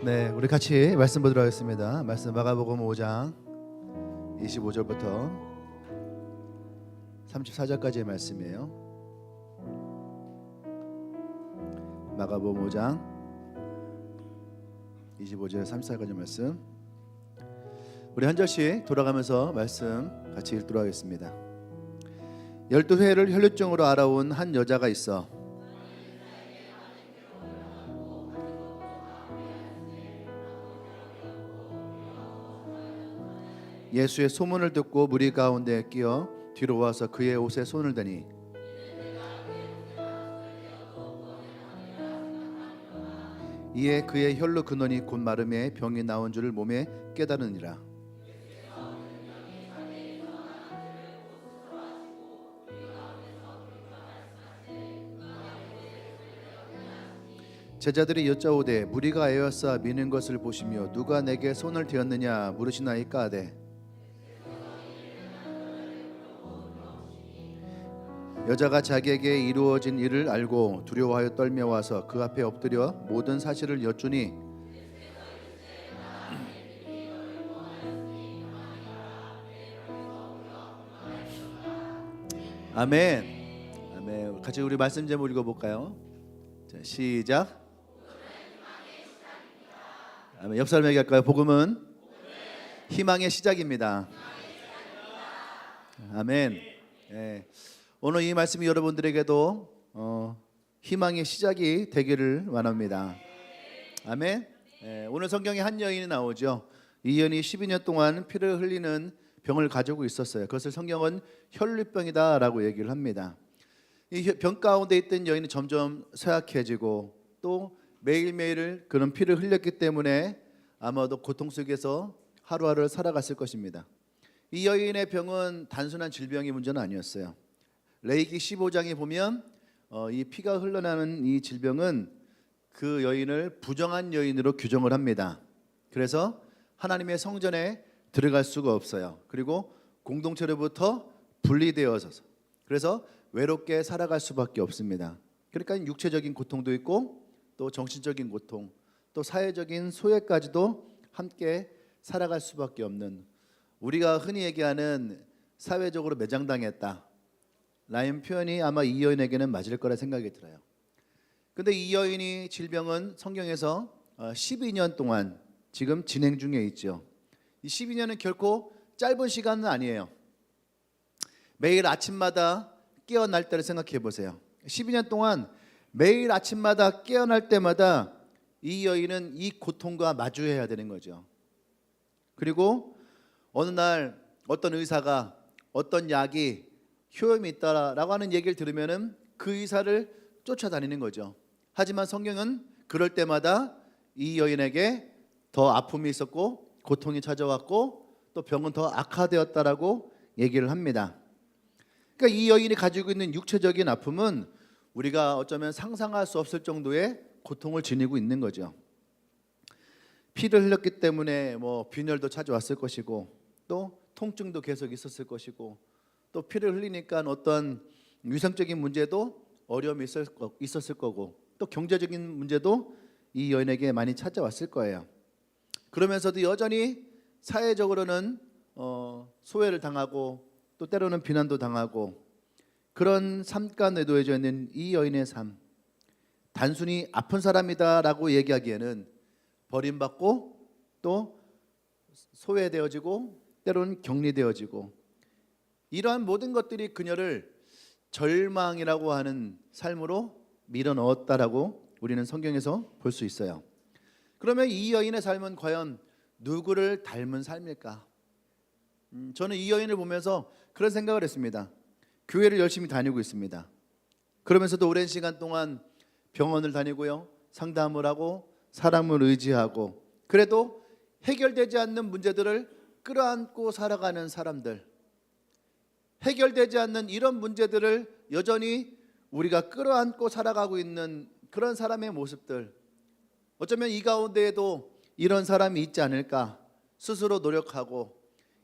네, 우리 같이 말씀 보도록 하겠습니다. 말씀 마가복음 5장 25절부터 34절까지의 말씀이에요. 마가복음 5장 25절 34절까지 말씀. 우리 한 절씩 돌아가면서 말씀 같이 읽도록 하겠습니다. 12회를 혈루증으로 알아온 한 여자가 있어 예수의 소문을 듣고 무리 가운데 끼어 뒤로 와서 그의 옷에 손을 대니 이에 그의 혈루 근원이 곧 마름에 병이 나온 줄을 몸에 깨달으니라. 제자들이 여짜오되 무리가 에워싸 미는 것을 보시며 누가 내게 손을 대었느냐 물으시나이까 하되 여자가 자기에게 이루어진 일을 알고 두려워하여 떨며 와서 그 앞에 엎드려 모든 사실을 여쭈니 아멘. 아멘. 같이 우리 말씀 제목 읽어볼까요? 자, 시작. 아멘. 옆 사람에게 할까요? 복음은 희망의 시작입니다. 아멘. 네. 오늘 이 말씀이 여러분들에게도 희망의 시작이 되기를 원합니다. 아멘. 네. 오늘 성경에 한 여인이 나오죠. 이 여인이 12년 동안 피를 흘리는 병을 가지고 있었어요. 그것을 성경은 혈루병이다라고 얘기를 합니다. 이 병 가운데 있던 여인이 점점 쇠약해지고 또 매일매일 그런 피를 흘렸기 때문에 아마도 고통 속에서 하루하루를 살아갔을 것입니다. 이 여인의 병은 단순한 질병의 문제는 아니었어요. 레위기 15장에 보면 이 피가 흘러나는 이 질병은 그 여인을 부정한 여인으로 규정을 합니다. 그래서 하나님의 성전에 들어갈 수가 없어요. 그리고 공동체로부터 분리되어서 그래서 외롭게 살아갈 수밖에 없습니다. 그러니까 육체적인 고통도 있고 또 정신적인 고통, 또 사회적인 소외까지도 함께 살아갈 수밖에 없는, 우리가 흔히 얘기하는 사회적으로 매장당했다 라는 표현이 아마 이 여인에게는 맞을 거라 생각이 들어요. 근데 이 여인이 질병은 성경에서 12년 동안 지금 진행 중에 있죠. 이 12년은 결코 짧은 시간은 아니에요. 매일 아침마다 깨어날 때를 생각해 보세요. 12년 동안 매일 아침마다 깨어날 때마다 이 여인은 이 고통과 마주해야 되는 거죠. 그리고 어느 날 어떤 의사가 어떤 약이 효험이 있다라고 하는 얘기를 들으면은 그 의사를 쫓아다니는 거죠. 하지만 성경은 그럴 때마다 이 여인에게 더 아픔이 있었고 고통이 찾아왔고 또 병은 더 악화되었다라고 얘기를 합니다. 그러니까 이 여인이 가지고 있는 육체적인 아픔은 우리가 어쩌면 상상할 수 없을 정도의 고통을 지니고 있는 거죠. 피를 흘렸기 때문에 빈혈도 찾아왔을 것이고 또 통증도 계속 있었을 것이고 또 피를 흘리니까 어떤 위생적인 문제도 어려움이 있었을 거고 또 경제적인 문제도 이 여인에게 많이 찾아왔을 거예요. 그러면서도 여전히 사회적으로는 소외를 당하고 또 때로는 비난도 당하고 그런 삶과 내도해져 있는 이 여인의 삶, 단순히 아픈 사람이다라고 얘기하기에는 버림받고 또 소외되어지고 때로는 격리되어지고 이러한 모든 것들이 그녀를 절망이라고 하는 삶으로 밀어넣었다라고 우리는 성경에서 볼 수 있어요. 그러면 이 여인의 삶은 과연 누구를 닮은 삶일까? 저는 이 여인을 보면서 그런 생각을 했습니다. 교회를 열심히 다니고 있습니다. 그러면서도 오랜 시간 동안 병원을 다니고요, 상담을 하고 사람을 의지하고 그래도 해결되지 않는 문제들을 끌어안고 살아가는 사람들, 해결되지 않는 이런 문제들을 여전히 우리가 끌어안고 살아가고 있는 그런 사람의 모습들, 어쩌면 이 가운데에도 이런 사람이 있지 않을까 스스로 노력하고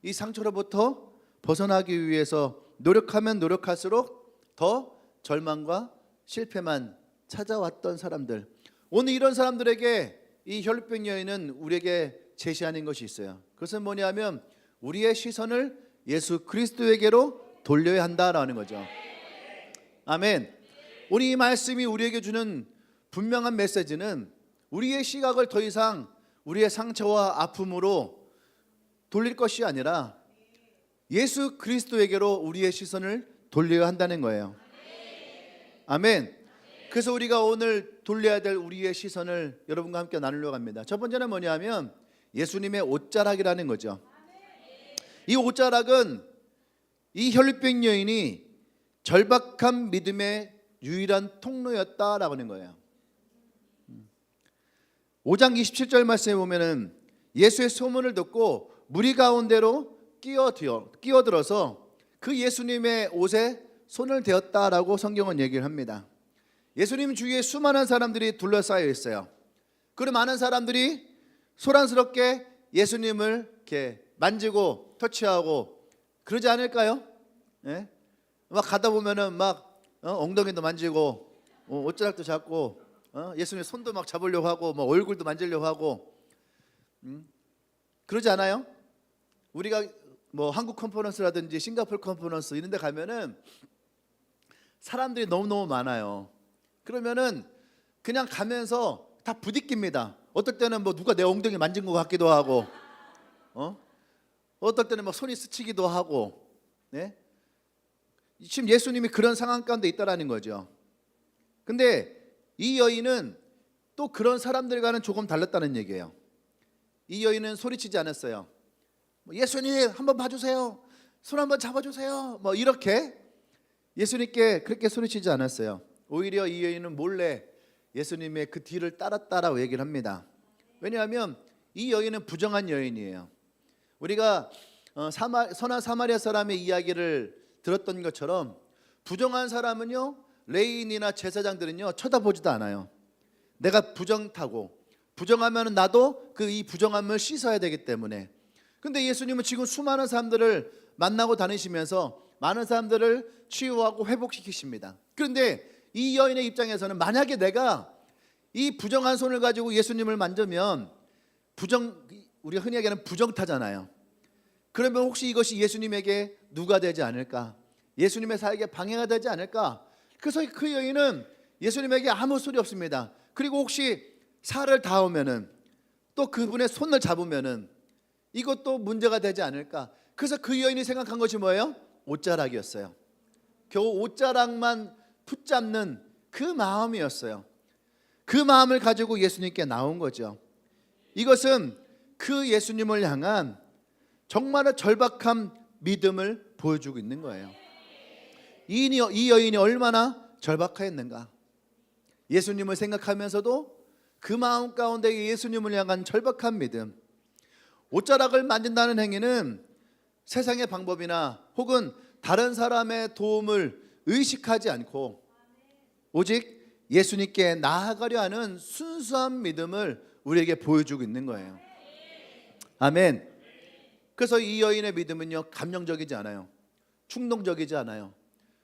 이 상처로부터 벗어나기 위해서 노력하면 노력할수록 더 절망과 실패만 찾아왔던 사람들, 오늘 이런 사람들에게 이 혈루병 여인은 우리에게 제시하는 것이 있어요. 그것은 뭐냐면 우리의 시선을 예수 그리스도에게로 돌려야 한다라는 거죠. 아멘. 우리 이 말씀이 우리에게 주는 분명한 메시지는 우리의 시각을 더 이상 우리의 상처와 아픔으로 돌릴 것이 아니라 예수 그리스도에게로 우리의 시선을 돌려야 한다는 거예요. 아멘. 그래서 우리가 오늘 돌려야 될 우리의 시선을 여러분과 함께 나누려고 합니다. 첫 번째는 뭐냐면 예수님의 옷자락이라는 거죠. 이 옷자락은 이 혈루병 여인이 절박한 믿음의 유일한 통로였다라고 하는 거예요. 5장 27절 말씀에 보면은 예수의 소문을 듣고 무리 가운데로 끼어들어서 그 예수님의 옷에 손을 대었다라고 성경은 얘기를 합니다. 예수님 주위에 수많은 사람들이 둘러싸여 있어요. 그리고 많은 사람들이 소란스럽게 예수님을 이렇게 만지고 터치하고 그러지 않을까요? 예? 막 가다 보면은 막 엉덩이도 만지고 옷자락도 잡고 예수님 손도 막 잡으려고 하고 뭐 얼굴도 만지려고 하고 그러지 않아요? 우리가 뭐 한국 컨퍼런스라든지 싱가포르 컨퍼런스 이런 데 가면은 사람들이 너무너무 많아요. 그러면은 그냥 가면서 다 부딪힙니다. 어떨 때는 뭐 누가 내 엉덩이 만진 것 같기도 하고 어떨 때는 막 손이 스치기도 하고 네? 지금 예수님이 그런 상황 가운데 있다라는 거죠. 근데 이 여인은 또 그런 사람들과는 조금 달랐다는 얘기예요. 이 여인은 소리치지 않았어요. 예수님 한번 봐주세요. 손 한번 잡아주세요. 뭐 이렇게 예수님께 그렇게 소리치지 않았어요. 오히려 이 여인은 몰래 예수님의 그 뒤를 따랐다라고 얘기를 합니다. 왜냐하면 이 여인은 부정한 여인이에요. 우리가 선한 사마리아 사람의 이야기를 들었던 것처럼 부정한 사람은요, 레인이나 제사장들은요 쳐다보지도 않아요. 내가 부정타고 부정하면 나도 이 부정함을 씻어야 되기 때문에. 근데 예수님은 지금 수많은 사람들을 만나고 다니시면서 많은 사람들을 치유하고 회복시키십니다. 그런데 이 여인의 입장에서는 만약에 내가 이 부정한 손을 가지고 예수님을 만지면 우리가 흔히 얘기하는 부정타잖아요. 그러면 혹시 이것이 예수님에게 누가 되지 않을까? 예수님의 사역에 방해가 되지 않을까? 그래서 그 여인은 예수님에게 아무 소리 없습니다. 그리고 혹시 살을 닿으면은 또 그분의 손을 잡으면은 이것도 문제가 되지 않을까? 그래서 그 여인이 생각한 것이 뭐예요? 옷자락이었어요. 겨우 옷자락만 붙잡는 그 마음이었어요. 그 마음을 가지고 예수님께 나온 거죠. 이것은 그 예수님을 향한 정말로 절박한 믿음을 보여주고 있는 거예요. 이 여인이 얼마나 절박했는가. 예수님을 생각하면서도 그 마음 가운데 예수님을 향한 절박한 믿음. 옷자락을 만진다는 행위는 세상의 방법이나 혹은 다른 사람의 도움을 의식하지 않고 오직 예수님께 나아가려 하는 순수한 믿음을 우리에게 보여주고 있는 거예요. 아멘. 그래서 이 여인의 믿음은요, 감정적이지 않아요. 충동적이지 않아요.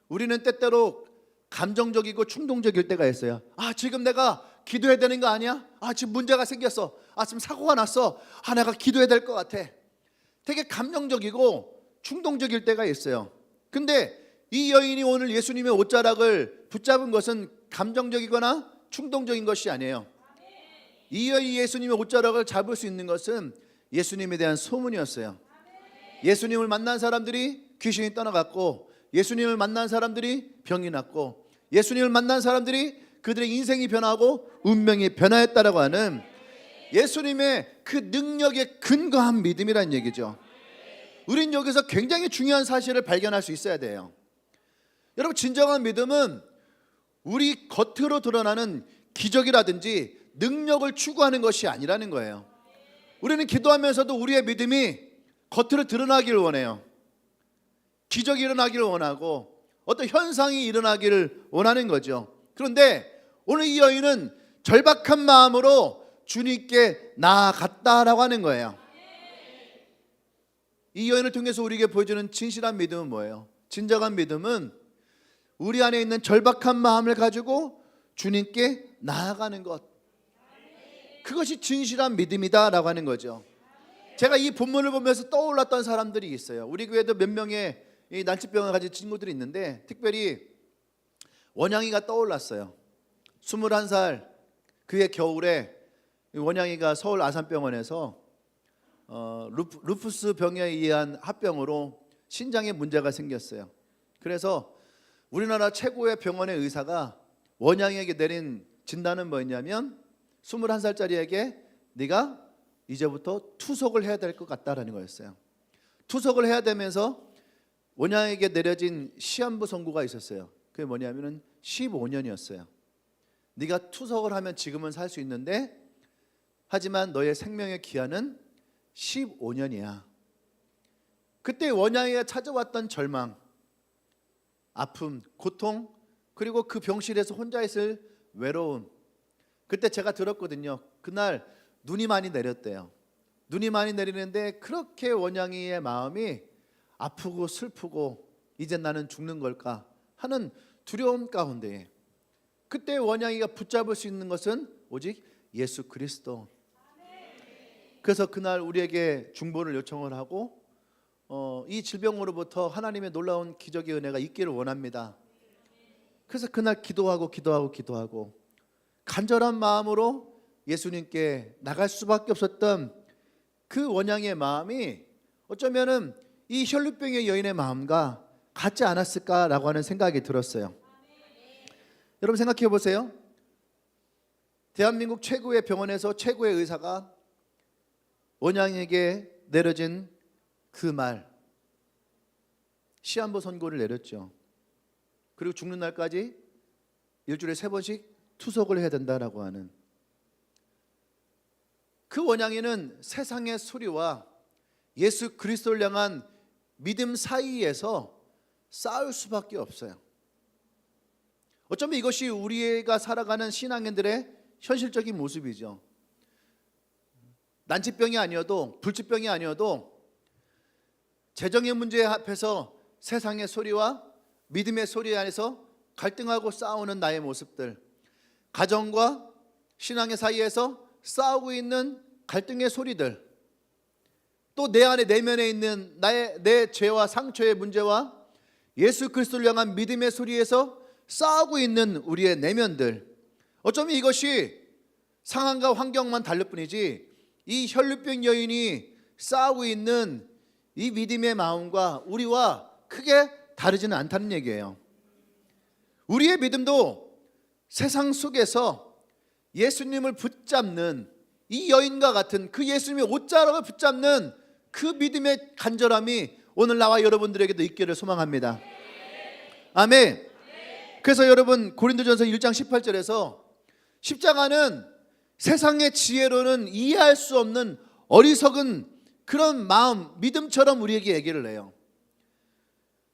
우리는 때때로 감정적이고 충동적일 때가 있어요. 지금 내가 기도해야 되는 거 아니야? 지금 문제가 생겼어. 지금 사고가 났어. 내가 기도해야 될 것 같아. 되게 감정적이고 충동적일 때가 있어요. 근데 이 여인이 오늘 예수님의 옷자락을 붙잡은 것은 감정적이거나 충동적인 것이 아니에요. 이 여인이 예수님의 옷자락을 잡을 수 있는 것은 예수님에 대한 소문이었어요. 예수님을 만난 사람들이 귀신이 떠나갔고, 예수님을 만난 사람들이 병이 났고, 예수님을 만난 사람들이 그들의 인생이 변하고 운명이 변화했다라고 하는 예수님의 그 능력에 근거한 믿음이라는 얘기죠. 우린 여기서 굉장히 중요한 사실을 발견할 수 있어야 돼요. 여러분, 진정한 믿음은 우리 겉으로 드러나는 기적이라든지 능력을 추구하는 것이 아니라는 거예요. 우리는 기도하면서도 우리의 믿음이 겉으로 드러나기를 원해요. 기적이 일어나기를 원하고 어떤 현상이 일어나기를 원하는 거죠. 그런데 오늘 이 여인은 절박한 마음으로 주님께 나아갔다라고 하는 거예요. 이 여인을 통해서 우리에게 보여주는 진실한 믿음은 뭐예요? 진정한 믿음은 우리 안에 있는 절박한 마음을 가지고 주님께 나아가는 것. 그것이 진실한 믿음이다라고 하는 거죠. 제가 이 본문을 보면서 떠올랐던 사람들이 있어요. 우리 교회도 몇 명의 이 난치병을 가진 친구들이 있는데 특별히 원양이가 떠올랐어요. 21살 그해 겨울에 원양이가 서울 아산병원에서 루푸스 병에 의한 합병으로 신장에 문제가 생겼어요. 그래서 우리나라 최고의 병원의 의사가 원양이에게 내린 진단은 뭐였냐면 21살짜리에게 네가 이제부터 투석을 해야 될 것 같다라는 거였어요. 투석을 해야 되면서 원양에게 내려진 시한부 선고가 있었어요. 그게 뭐냐면은 15년이었어요. 네가 투석을 하면 지금은 살 수 있는데 하지만 너의 생명의 기한은 15년이야. 그때 원양이가 찾아왔던 절망, 아픔, 고통, 그리고 그 병실에서 혼자 있을 외로움. 그때 제가 들었거든요. 그날 눈이 많이 내렸대요. 눈이 많이 내리는데 그렇게 원양이의 마음이 아프고 슬프고 이제 나는 죽는 걸까 하는 두려움 가운데 그때 원양이가 붙잡을 수 있는 것은 오직 예수 그리스도. 그래서 그날 우리에게 중보를 요청을 하고 이 질병으로부터 하나님의 놀라운 기적의 은혜가 있기를 원합니다. 그래서 그날 기도하고 간절한 마음으로 예수님께 나갈 수밖에 없었던 그 원양의 마음이 어쩌면은 이 혈루병의 여인의 마음과 같지 않았을까라고 하는 생각이 들었어요. 여러분 생각해 보세요. 대한민국 최고의 병원에서 최고의 의사가 원양에게 내려진 그 말, 시한부 선고를 내렸죠. 그리고 죽는 날까지 일주일에 3번씩 투석을 해야 된다라고 하는 그 원양이는 세상의 소리와 예수 그리스도를 향한 믿음 사이에서 싸울 수밖에 없어요. 어쩌면 이것이 우리가 살아가는 신앙인들의 현실적인 모습이죠. 난치병이 아니어도 불치병이 아니어도 재정의 문제 앞에서 세상의 소리와 믿음의 소리 안에서 갈등하고 싸우는 나의 모습들, 가정과 신앙의 사이에서 싸우고 있는 갈등의 소리들, 또 내 안에 내면에 있는 내 죄와 상처의 문제와 예수 그리스도를 향한 믿음의 소리에서 싸우고 있는 우리의 내면들, 어쩌면 이것이 상황과 환경만 다를 뿐이지 이 혈루병 여인이 싸우고 있는 이 믿음의 마음과 우리와 크게 다르지는 않다는 얘기예요. 우리의 믿음도 세상 속에서 예수님을 붙잡는 이 여인과 같은 그 예수님의 옷자락을 붙잡는 그 믿음의 간절함이 오늘 나와 여러분들에게도 있기를 소망합니다. 아멘. 그래서 여러분 고린도전서 1장 18절에서 십자가는 세상의 지혜로는 이해할 수 없는 어리석은 그런 마음, 믿음처럼 우리에게 얘기를 해요.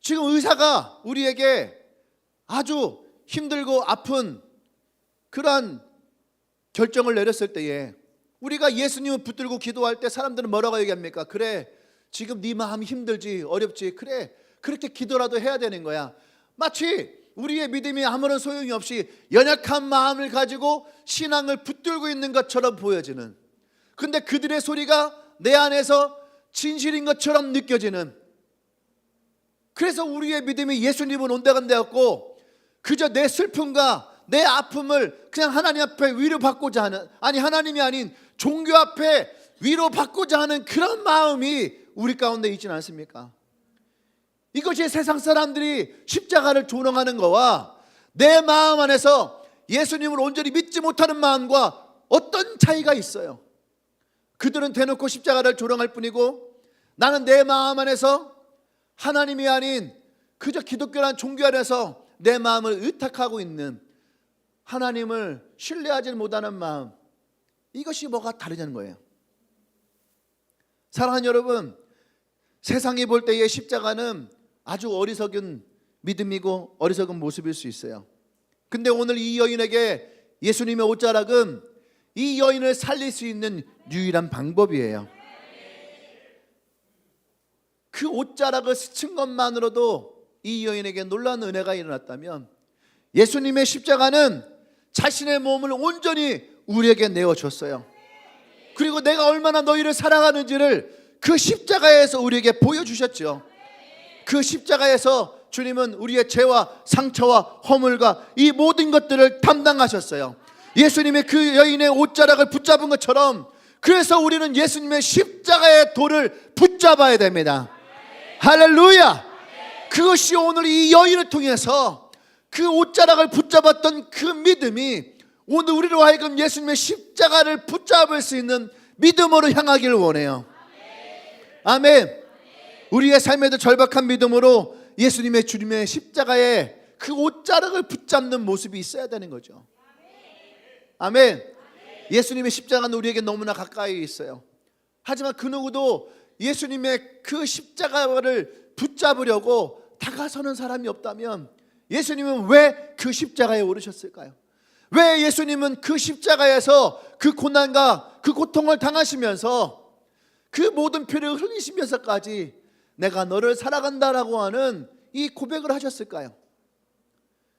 지금 의사가 우리에게 아주 힘들고 아픈 그러한 결정을 내렸을 때에 우리가 예수님을 붙들고 기도할 때 사람들은 뭐라고 얘기합니까? 그래, 지금 네 마음 힘들지, 어렵지, 그래, 그렇게 기도라도 해야 되는 거야. 마치 우리의 믿음이 아무런 소용이 없이 연약한 마음을 가지고 신앙을 붙들고 있는 것처럼 보여지는, 근데 그들의 소리가 내 안에서 진실인 것처럼 느껴지는, 그래서 우리의 믿음이 예수님은 온데간데 없고 그저 내 슬픔과 내 아픔을 그냥 하나님 앞에 위로받고자 하는, 아니 하나님이 아닌 종교 앞에 위로받고자 하는 그런 마음이 우리 가운데 있지는 않습니까? 이것이 세상 사람들이 십자가를 존엄하는 거와 내 마음 안에서 예수님을 온전히 믿지 못하는 마음과 어떤 차이가 있어요? 그들은 대놓고 십자가를 조롱할 뿐이고 나는 내 마음 안에서 하나님이 아닌 그저 기독교란 종교 안에서 내 마음을 의탁하고 있는, 하나님을 신뢰하지 못하는 마음, 이것이 뭐가 다르냐는 거예요. 사랑하는 여러분, 세상이 볼 때의 십자가는 아주 어리석은 믿음이고 어리석은 모습일 수 있어요. 근데 오늘 이 여인에게 예수님의 옷자락은 이 여인을 살릴 수 있는 유일한 방법이에요. 그 옷자락을 스친 것만으로도 이 여인에게 놀라운 은혜가 일어났다면 예수님의 십자가는 자신의 몸을 온전히 우리에게 내어줬어요. 그리고 내가 얼마나 너희를 사랑하는지를 그 십자가에서 우리에게 보여주셨죠. 그 십자가에서 주님은 우리의 죄와 상처와 허물과 이 모든 것들을 담당하셨어요. 예수님의 그 여인의 옷자락을 붙잡은 것처럼, 그래서 우리는 예수님의 십자가의 돌을 붙잡아야 됩니다. 할렐루야. 그것이 오늘 이 여인을 통해서 그 옷자락을 붙잡았던 그 믿음이 오늘 우리로 하여금 예수님의 십자가를 붙잡을 수 있는 믿음으로 향하기를 원해요. 아멘. 우리의 삶에도 절박한 믿음으로 예수님의 주님의 십자가에 그 옷자락을 붙잡는 모습이 있어야 되는 거죠. 아멘. 예수님의 십자가는 우리에게 너무나 가까이 있어요. 하지만 그 누구도 예수님의 그 십자가를 붙잡으려고 다가서는 사람이 없다면 예수님은 왜 그 십자가에 오르셨을까요? 왜 예수님은 그 십자가에서 그 고난과 그 고통을 당하시면서 그 모든 피를 흘리시면서까지 내가 너를 사랑한다라고 하는 이 고백을 하셨을까요?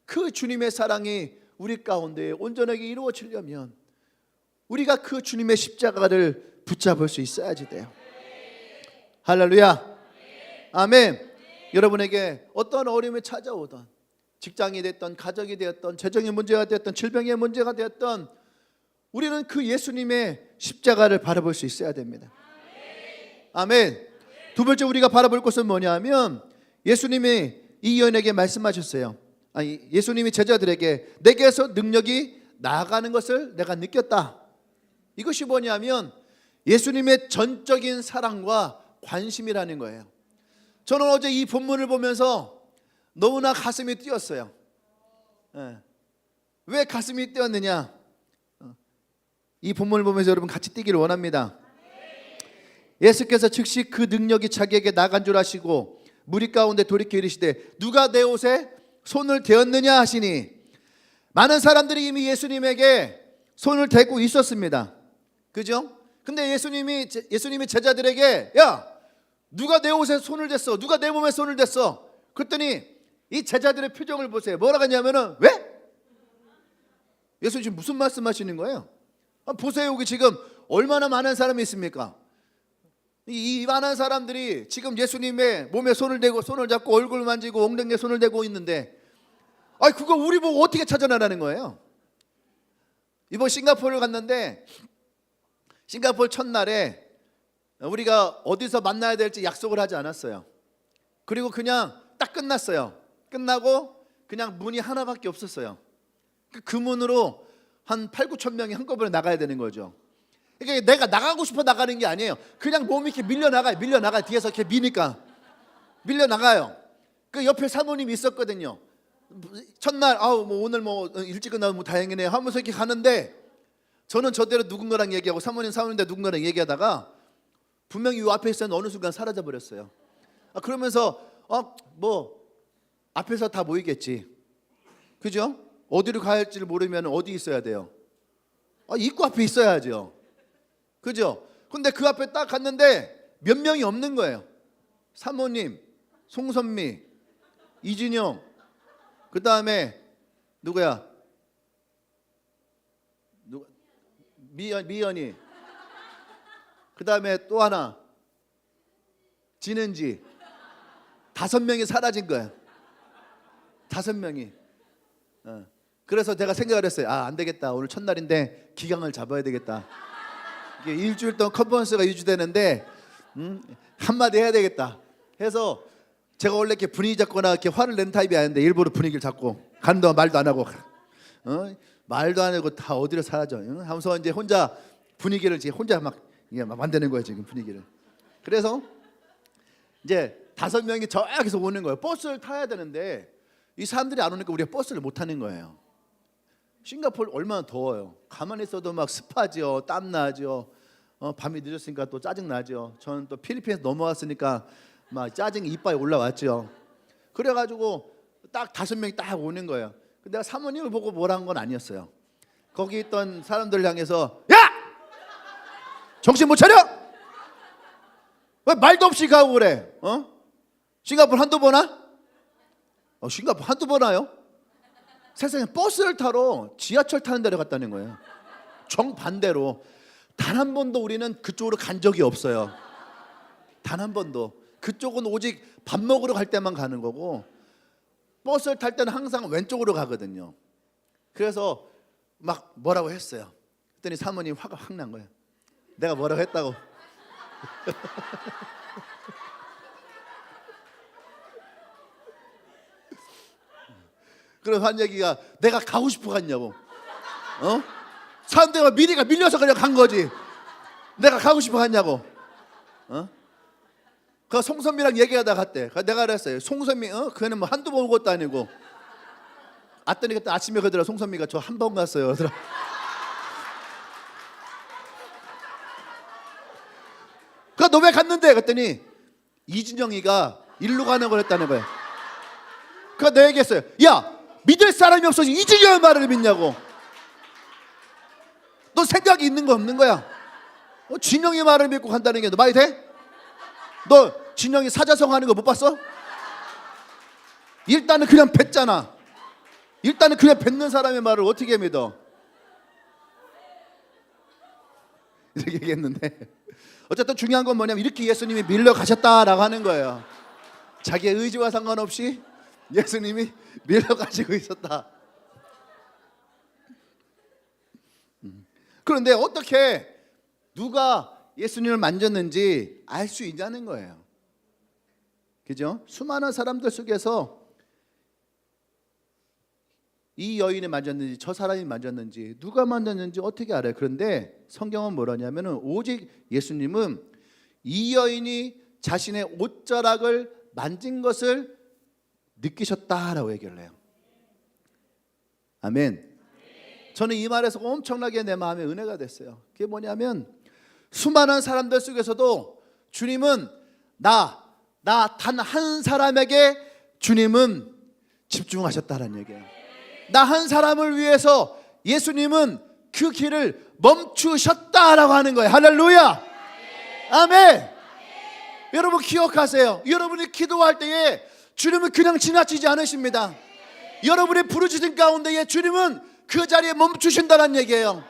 그 주님의 사랑이 우리 가운데 온전하게 이루어지려면 우리가 그 주님의 십자가를 붙잡을 수 있어야지 돼요. 할렐루야. 아멘. 여러분에게 어떤 어려움이 찾아오던, 직장이 됐던, 가정이 되었던, 재정의 문제가 되었던, 질병의 문제가 되었던, 우리는 그 예수님의 십자가를 바라볼 수 있어야 됩니다. 아멘. 두 번째 우리가 바라볼 것은 뭐냐면, 예수님이 이 여인에게 말씀하셨어요. 예수님이 제자들에게 내게서 능력이 나아가는 것을 내가 느꼈다. 이것이 뭐냐면 예수님의 전적인 사랑과 관심이라는 거예요. 저는 어제 이 본문을 보면서 너무나 가슴이 뛰었어요. 왜 가슴이 뛰었느냐? 이 본문을 보면서 여러분 같이 뛰기를 원합니다. 예수께서 즉시 그 능력이 자기에게 나간 줄 아시고 무리 가운데 돌이켜 이르시되 누가 내 옷에 손을 대었느냐 하시니, 많은 사람들이 이미 예수님에게 손을 대고 있었습니다. 그죠? 근데 예수님이 제자들에게 야, 누가 내 옷에 손을 댔어? 누가 내 몸에 손을 댔어? 그랬더니 이 제자들의 표정을 보세요. 뭐라고 하냐면은 왜? 예수님 지금 무슨 말씀하시는 거예요? 보세요. 여기 지금 얼마나 많은 사람이 있습니까? 이 많은 사람들이 지금 예수님의 몸에 손을 대고 손을 잡고 얼굴 만지고 엉덩이에 손을 대고 있는데, 그거 우리 보고 어떻게 찾아내라는 거예요? 이번 싱가포르를 갔는데 싱가포르 첫날에 우리가 어디서 만나야 될지 약속을 하지 않았어요. 그리고 그냥 딱 끝났어요. 끝나고 그냥 문이 하나밖에 없었어요. 그 문으로 한 8, 9천 명이 한꺼번에 나가야 되는 거죠. 그러니까 내가 나가고 싶어 나가는 게 아니에요. 그냥 몸이 이렇게 밀려나가요. 뒤에서 이렇게 미니까 밀려나가요. 그 옆에 사모님이 있었거든요. 첫날 오늘 일찍 끝나면 다행이네 하면서 이렇게 가는데, 저는 저대로 누군가랑 얘기하고 사모님도 누군가랑 얘기하다가 분명히 이 앞에 있었는데 어느 순간 사라져 버렸어요. 그러면서 앞에서 다 모이겠지. 그죠? 어디로 가야 할지를 모르면 어디 있어야 돼요? 입구 앞에 있어야죠. 그죠? 근데 그 앞에 딱 갔는데 몇 명이 없는 거예요. 사모님, 송선미, 이진영, 그 다음에 누구야? 미연이, 그 다음에 또 하나 진은지. 5명이 사라진 거예요. 5명이. 그래서 제가 생각을 했어요. 안 되겠다. 오늘 첫날인데 기강을 잡아야 되겠다. 이게 일주일 동안 컨퍼런스가 유지되는데 한마디 해야 되겠다 해서, 제가 원래 이렇게 분위기 잡거나 이렇게 화를 내는 타입이 아닌데 일부러 분위기를 잡고 가는 동안 말도 안 하고 말도 안 하고 다 어디로 사라져 하면서 이제 혼자 분위기를 이제 혼자 막 만드는 거예요 지금 분위기를. 그래서 이제 5명이 저기서 오는 거예요. 버스를 타야 되는데 이 사람들이 안 오니까 우리가 버스를 못 타는 거예요. 싱가포르 얼마나 더워요. 가만히 있어도 막 습하죠. 땀 나죠. 밤이 늦었으니까 또 짜증 나죠. 저는 또 필리핀에서 넘어왔으니까 막 짜증이 이빨에 올라왔죠. 그래가지고 딱 5명이 딱 오는 거예요. 내가 사모님을 보고 뭐라는 건 아니었어요. 거기 있던 사람들 향해서 야! 정신 못 차려? 왜 말도 없이 가고 그래? 싱가포르 한두 번 와? 싱가포르 한두 번 와요? 세상에 버스를 타러 지하철 타는 데로 갔다는 거예요. 정반대로 단 한 번도 우리는 그쪽으로 간 적이 없어요. 단 한 번도. 그쪽은 오직 밥 먹으러 갈 때만 가는 거고, 버스를 탈 때는 항상 왼쪽으로 가거든요. 그래서 막 뭐라고 했어요. 그랬더니 사모님 화가 확 난 거예요. 내가 뭐라고 했다고. 그래서 한 얘기가, 내가 가고 싶어 갔냐고. 사람들이 미리가 밀려서 그냥 간 거지. 내가 가고 싶어 갔냐고. 그 송선미랑 얘기하다 갔대. 내가 그랬어요. 송선미, 그는 뭐 한두 번 온 것도 아니고. 왔더니 그때 아침에 그러더라. 송선미가 저 한 번 갔어요. 그러더라. 그 너 왜 갔는데? 그랬더니 이진영이가 일로 가는 걸 했다는 거예요. 그가 내 얘기했어요. 야, 믿을 사람이 없어서 이진영의 말을 믿냐고. 너 생각이 있는 거 없는 거야? 진영이 말을 믿고 간다는 게 너 말이 돼? 너 진영이 사자성 하는 거 못 봤어? 일단은 그냥 뱉잖아. 일단은 그냥 뱉는 사람의 말을 어떻게 믿어? 이렇게 얘기했는데, 어쨌든 중요한 건 뭐냐면 이렇게 예수님이 밀려 가셨다라고 하는 거예요. 자기의 의지와 상관없이 예수님이 밀려 가지고 있었다. 그런데 어떻게 누가 예수님을 만졌는지 알 수 있냐는 거예요. 그죠? 수많은 사람들 속에서 이 여인이 만졌는지 저 사람이 만졌는지 누가 만졌는지 어떻게 알아요? 그런데 성경은 뭐라냐면은 오직 예수님은 이 여인이 자신의 옷자락을 만진 것을 느끼셨다라고 얘기를 해요. 아멘. 저는 이 말에서 엄청나게 내 마음에 은혜가 됐어요. 그게 뭐냐면 수많은 사람들 속에서도 주님은 나 단 한 사람에게 주님은 집중하셨다는 얘기예요. 나 한 사람을 위해서 예수님은 그 길을 멈추셨다라고 하는 거예요. 할렐루야. 아멘. 여러분 기억하세요. 여러분이 기도할 때에 주님은 그냥 지나치지 않으십니다. 여러분의 부르짖음 가운데에 주님은 그 자리에 멈추신다는 얘기예요.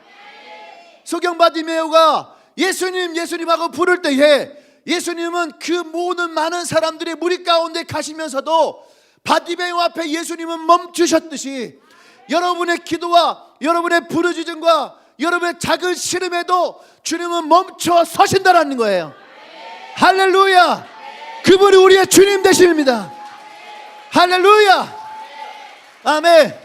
소경 바디메오가 예수님 예수님하고 부를 때에 예수님은 그 모든 많은 사람들이 무리 가운데 가시면서도 바디메오 앞에 예수님은 멈추셨듯이 여러분의 기도와 여러분의 부르짖음과 여러분의 작은 시름에도 주님은 멈춰 서신다라는 거예요. 할렐루야. 그분이 우리의 주님 되십니다. 할렐루야. 아멘.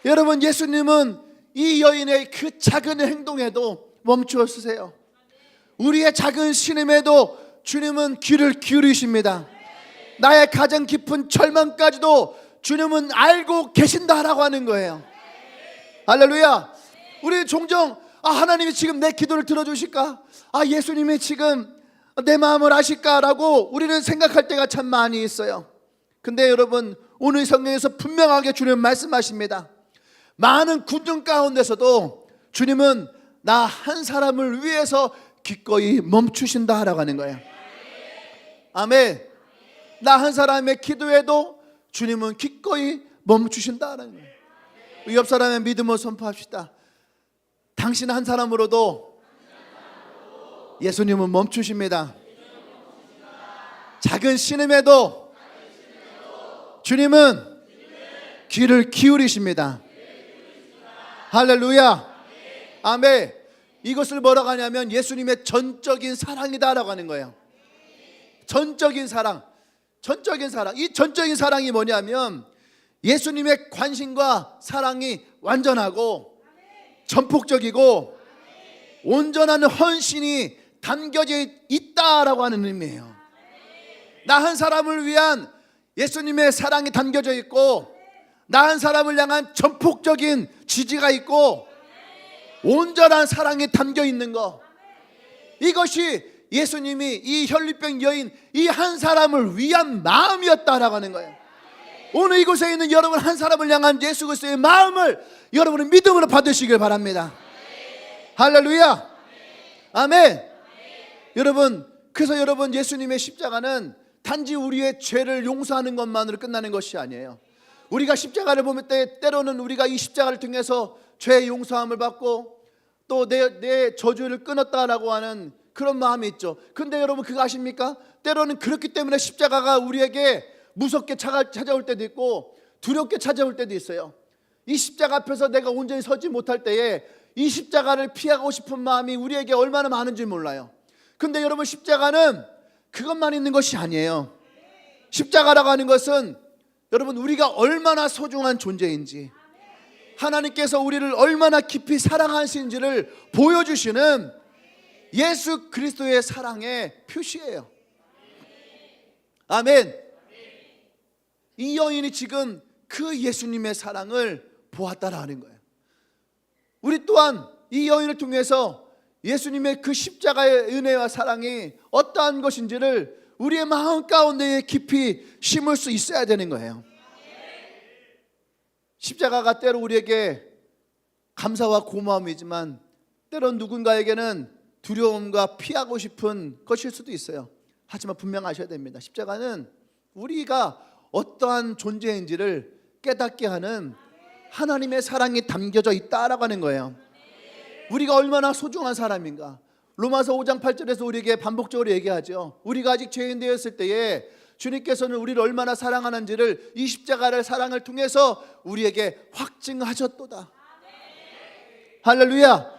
여러분 예수님은 이 여인의 그 작은 행동에도 멈추어 서세요. 우리의 작은 신음에도 주님은 귀를 기울이십니다. 나의 가장 깊은 절망까지도 주님은 알고 계신다라고 하는 거예요. 할렐루야. 우리 종종 하나님이 지금 내 기도를 들어주실까? 예수님이 지금 내 마음을 아실까라고 우리는 생각할 때가 참 많이 있어요. 근데 여러분 오늘 성경에서 분명하게 주님 말씀하십니다. 많은 군중 가운데서도 주님은 나 한 사람을 위해서 기꺼이 멈추신다라고 하는 거예요. 아멘. 나 한 사람의 기도에도 주님은 기꺼이 멈추신다라는 거예요. 옆 사람의 믿음을 선포합시다. 당신 한 사람으로도 예수님은 멈추십니다. 작은 신음에도 주님은 귀를 기울이십니다. 할렐루야. 아멘. 이것을 뭐라고 하냐면 예수님의 전적인 사랑이다라고 하는 거예요. 전적인 사랑. 전적인 사랑. 이 전적인 사랑이 뭐냐면 예수님의 관심과 사랑이 완전하고 전폭적이고 온전한 헌신이 담겨져 있다라고 하는 의미예요. 나 한 사람을 위한 예수님의 사랑이 담겨져 있고 나 한 사람을 향한 전폭적인 지지가 있고 온전한 사랑이 담겨 있는 거, 이것이 예수님이 이 혈류병 여인 이 한 사람을 위한 마음이었다라고 하는 거예요. 오늘 이곳에 있는 여러분 한 사람을 향한 예수 그리스도의 마음을 여러분은 믿음으로 받으시길 바랍니다. 할렐루야. 아멘. 여러분 그래서 여러분 예수님의 십자가는 단지 우리의 죄를 용서하는 것만으로 끝나는 것이 아니에요. 우리가 십자가를 보면 때로는 우리가 이 십자가를 통해서 죄의 용서함을 받고 또 내 저주를 끊었다라고 하는 그런 마음이 있죠. 근데 여러분 그거 아십니까? 때로는 그렇기 때문에 십자가가 우리에게 무섭게 찾아올 때도 있고 두렵게 찾아올 때도 있어요. 이 십자가 앞에서 내가 온전히 서지 못할 때에 이 십자가를 피하고 싶은 마음이 우리에게 얼마나 많은지 몰라요. 근데 여러분 십자가는 그것만 있는 것이 아니에요. 십자가라고 하는 것은 여러분 우리가 얼마나 소중한 존재인지, 하나님께서 우리를 얼마나 깊이 사랑하시는지를 보여주시는 예수 그리스도의 사랑의 표시예요. 아멘. 이 여인이 지금 그 예수님의 사랑을 보았다라는 거예요. 우리 또한 이 여인을 통해서 예수님의 그 십자가의 은혜와 사랑이 어떠한 것인지를 우리의 마음 가운데에 깊이 심을 수 있어야 되는 거예요. 십자가가 때로 우리에게 감사와 고마움이지만 때론 누군가에게는 두려움과 피하고 싶은 것일 수도 있어요. 하지만 분명하셔야 됩니다. 십자가는 우리가 어떠한 존재인지를 깨닫게 하는 하나님의 사랑이 담겨져 있다라고 하는 거예요. 우리가 얼마나 소중한 사람인가. 로마서 5장 8절에서 우리에게 반복적으로 얘기하죠. 우리가 아직 죄인 되었을 때에 주님께서는 우리를 얼마나 사랑하는지를 이 십자가를 사랑을 통해서 우리에게 확증하셨도다. 할렐루야.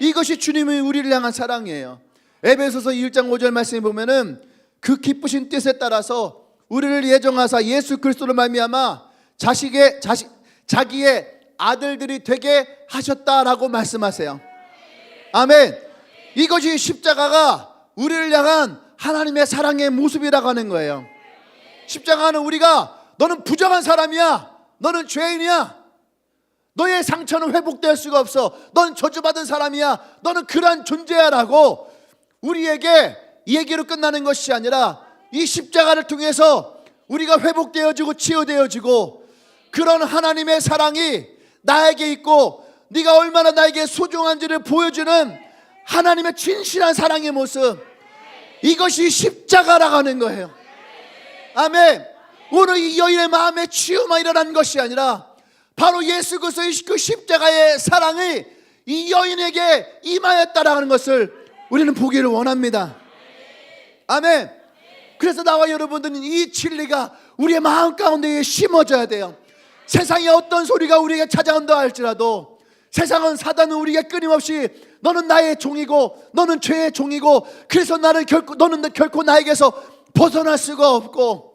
이것이 주님의 우리를 향한 사랑이에요. 에베소서 1장 5절 말씀에 보면은 그 기쁘신 뜻에 따라서 우리를 예정하사 예수 그리스도로 말미암아 자기의 아들들이 되게 하셨다라고 말씀하세요. 아멘. 이것이 십자가가 우리를 향한 하나님의 사랑의 모습이라고 하는 거예요. 십자가는 우리가 너는 부정한 사람이야, 너는 죄인이야, 너의 상처는 회복될 수가 없어, 넌 저주받은 사람이야, 너는 그러한 존재야 라고 우리에게 얘기로 끝나는 것이 아니라 이 십자가를 통해서 우리가 회복되어지고 치유되어지고 그런 하나님의 사랑이 나에게 있고 네가 얼마나 나에게 소중한지를 보여주는 하나님의 진실한 사랑의 모습, 이것이 십자가라고 하는 거예요. 아멘. 오늘 이 여인의 마음에 치유만 일어난 것이 아니라 바로 예수 그리스도의 그 십자가의 사랑이 이 여인에게 임하였다라는 것을 우리는 보기를 원합니다. 아멘. 그래서 나와 여러분들은 이 진리가 우리의 마음 가운데에 심어져야 돼요. 세상에 어떤 소리가 우리에게 찾아온다 할지라도, 세상은 사단은 우리에게 끊임없이 너는 나의 종이고 너는 죄의 종이고 그래서 너는 결코 나에게서 벗어날 수가 없고,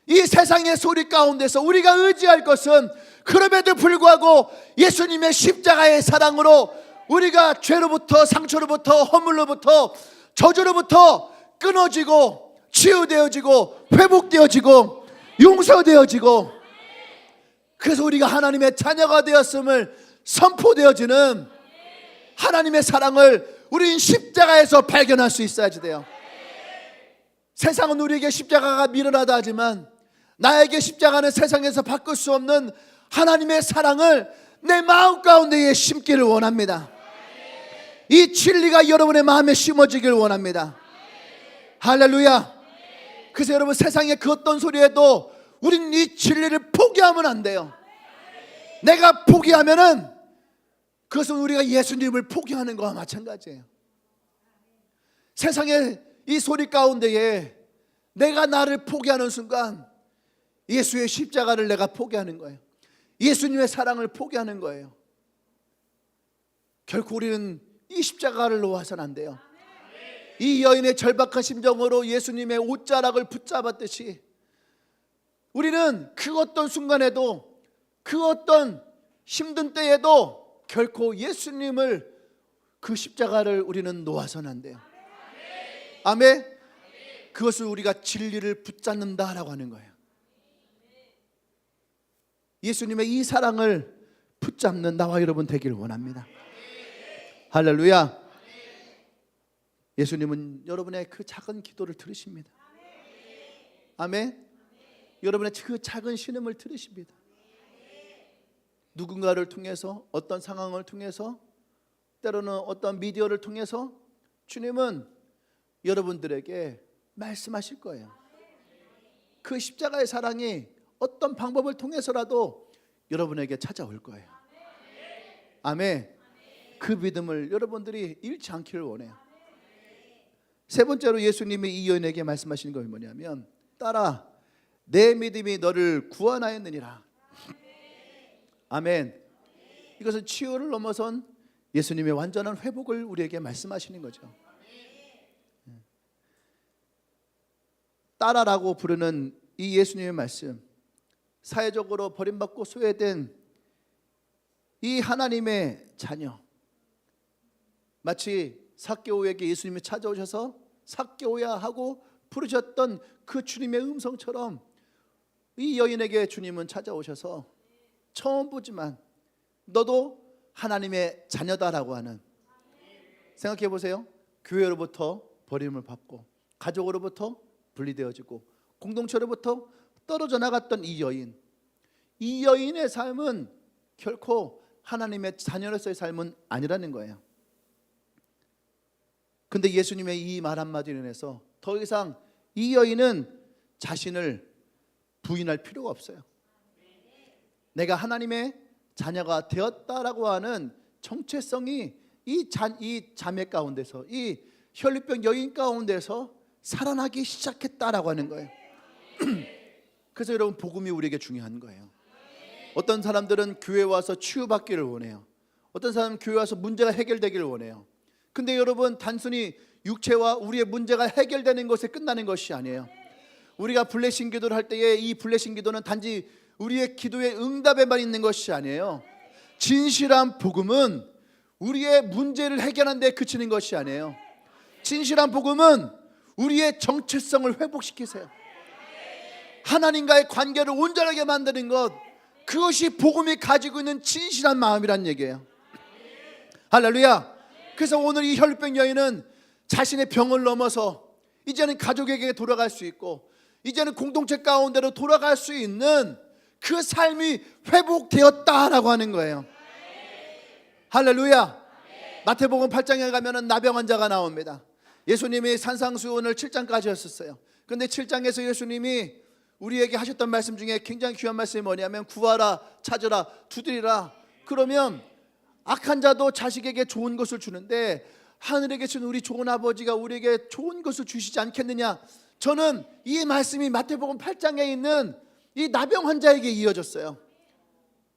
이 세상의 소리 가운데서 우리가 의지할 것은 그럼에도 불구하고 예수님의 십자가의 사랑으로 우리가 죄로부터, 상처로부터, 허물로부터, 저주로부터 끊어지고 치유되어지고 회복되어지고 용서되어지고, 그래서 우리가 하나님의 자녀가 되었음을 선포되어지는 하나님의 사랑을 우리는 십자가에서 발견할 수 있어야지 돼요. 세상은 우리에게 십자가가 미련하다 하지만 나에게 십자가는 세상에서 바꿀 수 없는 하나님의 사랑을 내 마음 가운데에 심기를 원합니다. 이 진리가 여러분의 마음에 심어지길 원합니다. 할렐루야. 그래서 여러분, 세상의 그 어떤 소리에도 우리는 이 진리를 포기하면 안 돼요. 내가 포기하면은 그것은 우리가 예수님을 포기하는 것과 마찬가지예요. 세상의 이 소리 가운데에 내가 나를 포기하는 순간 예수의 십자가를 내가 포기하는 거예요. 예수님의 사랑을 포기하는 거예요. 결코 우리는 이 십자가를 놓아서는 안 돼요. 이 여인의 절박한 심정으로 예수님의 옷자락을 붙잡았듯이 우리는 그 어떤 순간에도, 그 어떤 힘든 때에도 결코 예수님을, 그 십자가를 우리는 놓아서는 안 돼요. 아멘. 그것을 우리가 진리를 붙잡는다라고 하는 거예요. 예수님의 이 사랑을 붙잡는 나와 여러분 되기를 원합니다. 할렐루야. 예수님은 여러분의 그 작은 기도를 들으십니다. 아멘. 여러분의 그 작은 신음을 들으십니다. 누군가를 통해서, 어떤 상황을 통해서, 때로는 어떤 미디어를 통해서 주님은 여러분들에게 말씀하실 거예요. 그 십자가의 사랑이 어떤 방법을 통해서라도 여러분에게 찾아올 거예요. 아멘. 그 믿음을 여러분들이 잃지 않기를 원해요. 세 번째로 예수님이 이 여인에게 말씀하시는 것이 뭐냐면, 딸아, 내 믿음이 너를 구원하였느니라. 아멘. 이것은 치유를 넘어선 예수님의 완전한 회복을 우리에게 말씀하시는 거죠. 딸아라고 부르는 이 예수님의 말씀, 사회적으로 버림받고 소외된 이 하나님의 자녀, 마치 삭개오에게 예수님이 찾아오셔서 삭개오야 하고 부르셨던 그 주님의 음성처럼 이 여인에게 주님은 찾아오셔서 처음 보지만 너도 하나님의 자녀다라고 하는, 생각해 보세요. 교회로부터 버림을 받고 가족으로부터 분리되어지고 공동체로부터 떨어져 나갔던 이 여인의 삶은 결코 하나님의 자녀로서의 삶은 아니라는 거예요. 근데 예수님의 이 말 한마디로 인해서 더 이상 이 여인은 자신을 부인할 필요가 없어요. 내가 하나님의 자녀가 되었다라고 하는 정체성이 이 자매 가운데서, 이 혈류병 여인 가운데서 살아나기 시작했다라고 하는 거예요. 그래서 여러분, 복음이 우리에게 중요한 거예요. 어떤 사람들은 교회 와서 치유받기를 원해요. 어떤 사람은 교회 와서 문제가 해결되기를 원해요. 근데 여러분, 단순히 육체와 우리의 문제가 해결되는 것에 끝나는 것이 아니에요. 우리가 블레싱 기도를 할 때에 이 블레싱 기도는 단지 우리의 기도의 응답에만 있는 것이 아니에요. 진실한 복음은 우리의 문제를 해결하는 데 그치는 것이 아니에요. 진실한 복음은 우리의 정체성을 회복시키세요. 하나님과의 관계를 온전하게 만드는 것, 그것이 복음이 가지고 있는 진실한 마음이란 얘기예요. 할렐루야. 그래서 오늘 이 혈류병 여인은 자신의 병을 넘어서 이제는 가족에게 돌아갈 수 있고 이제는 공동체 가운데로 돌아갈 수 있는 그 삶이 회복되었다라고 하는 거예요. 할렐루야. 마태복음 8장에 가면은 나병 환자가 나옵니다. 예수님이 산상수훈을 7장까지 하셨어요. 그런데 7장에서 예수님이 우리에게 하셨던 말씀 중에 굉장히 귀한 말씀이 뭐냐면, 구하라, 찾으라, 두드리라. 그러면 악한 자도 자식에게 좋은 것을 주는데 하늘에 계신 우리 좋은 아버지가 우리에게 좋은 것을 주시지 않겠느냐. 저는 이 말씀이 마태복음 8장에 있는 이 나병 환자에게 이어졌어요.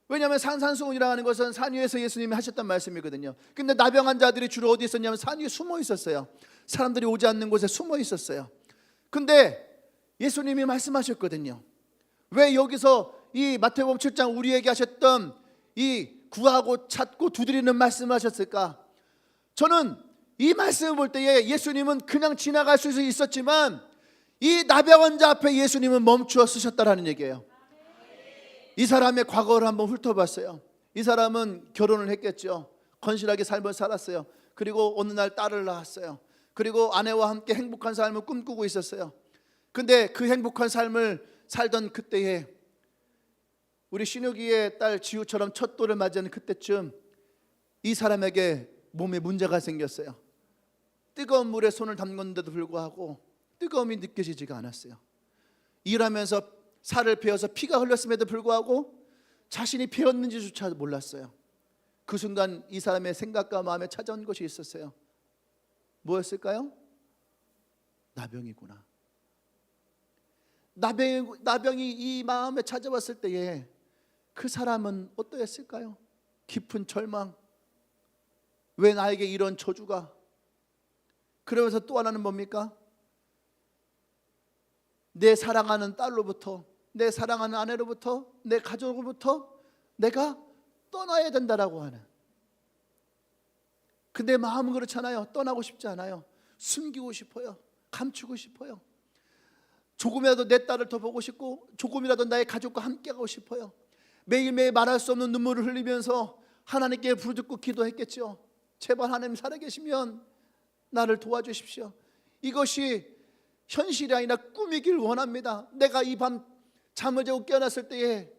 왜냐하면 산상수훈이라고 하는 것은 산 위에서 예수님이 하셨던 말씀이거든요. 근데 나병 환자들이 주로 어디 있었냐면 산 위에 숨어 있었어요. 사람들이 오지 않는 곳에 숨어 있었어요. 근데 예수님이 말씀하셨거든요. 왜 여기서 이 마태복음 7장 우리에게 하셨던 이 구하고 찾고 두드리는 말씀을 하셨을까? 저는 이 말씀을 볼 때에 예수님은 그냥 지나갈 수 있었지만 이 나병 환자 앞에 예수님은 멈추어 쓰셨다라는 얘기예요. 이 사람의 과거를 한번 훑어봤어요. 이 사람은 결혼을 했겠죠. 건실하게 삶을 살았어요. 그리고 어느 날 딸을 낳았어요. 그리고 아내와 함께 행복한 삶을 꿈꾸고 있었어요. 근데 그 행복한 삶을 살던 그때에 우리 신우기의 딸 지우처럼 첫 돌을 맞이하는 그때쯤 이 사람에게 몸에 문제가 생겼어요. 뜨거운 물에 손을 담궜는데도 불구하고 뜨거움이 느껴지지가 않았어요. 일하면서 살을 베어서 피가 흘렀음에도 불구하고 자신이 베었는지조차 몰랐어요. 그 순간 이 사람의 생각과 마음에 찾아온 것이 있었어요. 뭐였을까요? 나병이구나. 나병이 이 마음에 찾아왔을 때에 그 사람은 어떠했을까요? 깊은 절망. 왜 나에게 이런 저주가? 그러면서 또 하나는 뭡니까? 내 사랑하는 딸로부터, 내 사랑하는 아내로부터, 내 가족으로부터 내가 떠나야 된다라고 하는. 근데 마음은 그렇잖아요. 떠나고 싶지 않아요. 숨기고 싶어요. 감추고 싶어요. 조금이라도 내 딸을 더 보고 싶고 조금이라도 나의 가족과 함께 하고 싶어요. 매일매일 말할 수 없는 눈물을 흘리면서 하나님께 부르짖고 기도했겠죠. 제발 하나님 살아계시면 나를 도와주십시오. 이것이 현실이 아니라 꿈이길 원합니다. 내가 이 밤 잠을 자고 깨어났을 때에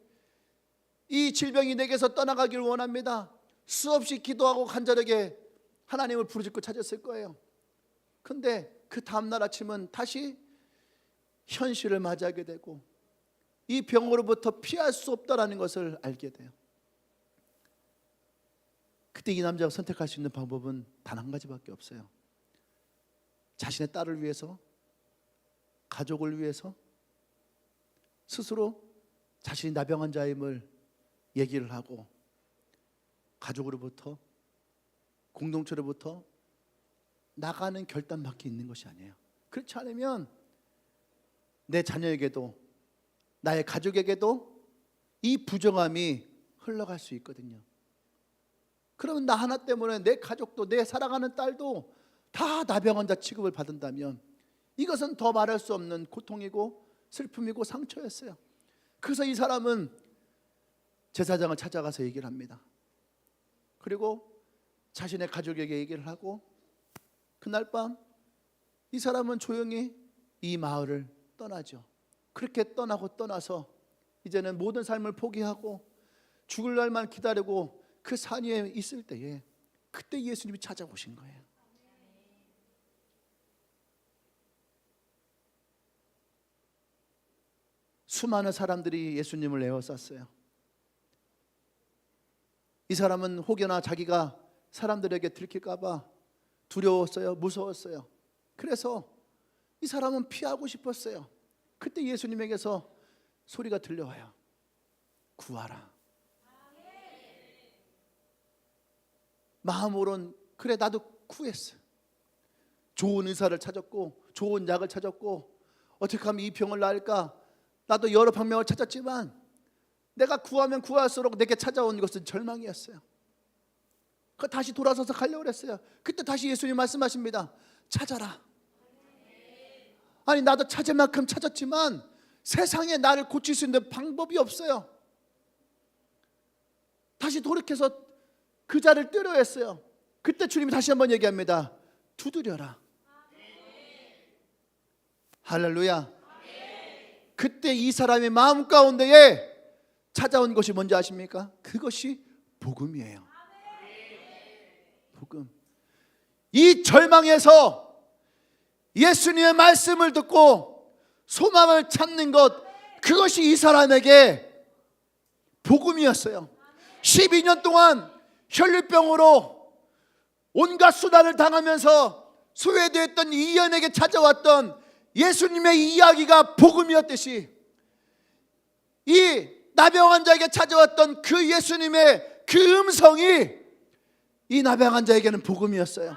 이 질병이 내게서 떠나가길 원합니다. 수없이 기도하고 간절하게 하나님을 부르짖고 찾았을 거예요. 근데 그 다음날 아침은 다시 현실을 맞이하게 되고 이 병으로부터 피할 수 없다라는 것을 알게 돼요. 그때 이 남자가 선택할 수 있는 방법은 단 한 가지밖에 없어요. 자신의 딸을 위해서, 가족을 위해서 스스로 자신이 나병 환자임을 얘기를 하고 가족으로부터, 공동체로부터 나가는 결단밖에 있는 것이 아니에요. 그렇지 않으면 내 자녀에게도, 나의 가족에게도 이 부정함이 흘러갈 수 있거든요. 그러면 나 하나 때문에 내 가족도, 내 사랑하는 딸도 다 나병 환자 취급을 받는다면 이것은 더 말할 수 없는 고통이고 슬픔이고 상처였어요. 그래서 이 사람은 제사장을 찾아가서 얘기를 합니다. 그리고 자신의 가족에게 얘기를 하고 그날 밤 이 사람은 조용히 이 마을을 떠나죠. 그렇게 떠나서 이제는 모든 삶을 포기하고 죽을 날만 기다리고 그 산 위에 있을 때에 그때 예수님이 찾아오신 거예요. 수많은 사람들이 예수님을 에워쌌어요. 이 사람은 혹여나 자기가 사람들에게 들킬까 봐 두려웠어요. 무서웠어요. 그래서 이 사람은 피하고 싶었어요. 그때 예수님에게서 소리가 들려와요. 구하라. 마음으론 그래 나도 구했어. 좋은 의사를 찾았고 좋은 약을 찾았고 어떻게 하면 이 병을 나을까 나도 여러 방법을 찾았지만 내가 구하면 구할수록 내게 찾아온 것은 절망이었어요. 다시 돌아서서 가려고 했어요. 그때 다시 예수님 말씀하십니다. 찾아라. 아니 나도 찾을 만큼 찾았지만 세상에 나를 고칠 수 있는 방법이 없어요. 다시 돌이켜서 그 자를 뜨려 했어요. 그때 주님이 다시 한번 얘기합니다. 두드려라. 할렐루야. 그때 이 사람의 마음 가운데에 찾아온 것이 뭔지 아십니까? 그것이 복음이에요. 복음. 이 절망에서 예수님의 말씀을 듣고 소망을 찾는 것, 그것이 이 사람에게 복음이었어요. 12년 동안 혈류병으로 온갖 수단을 당하면서 소외되었던 이연에게 찾아왔던 예수님의 이야기가 복음이었듯이 이 나병 환자에게 찾아왔던 그 예수님의 그 음성이 이 나병 환자에게는 복음이었어요.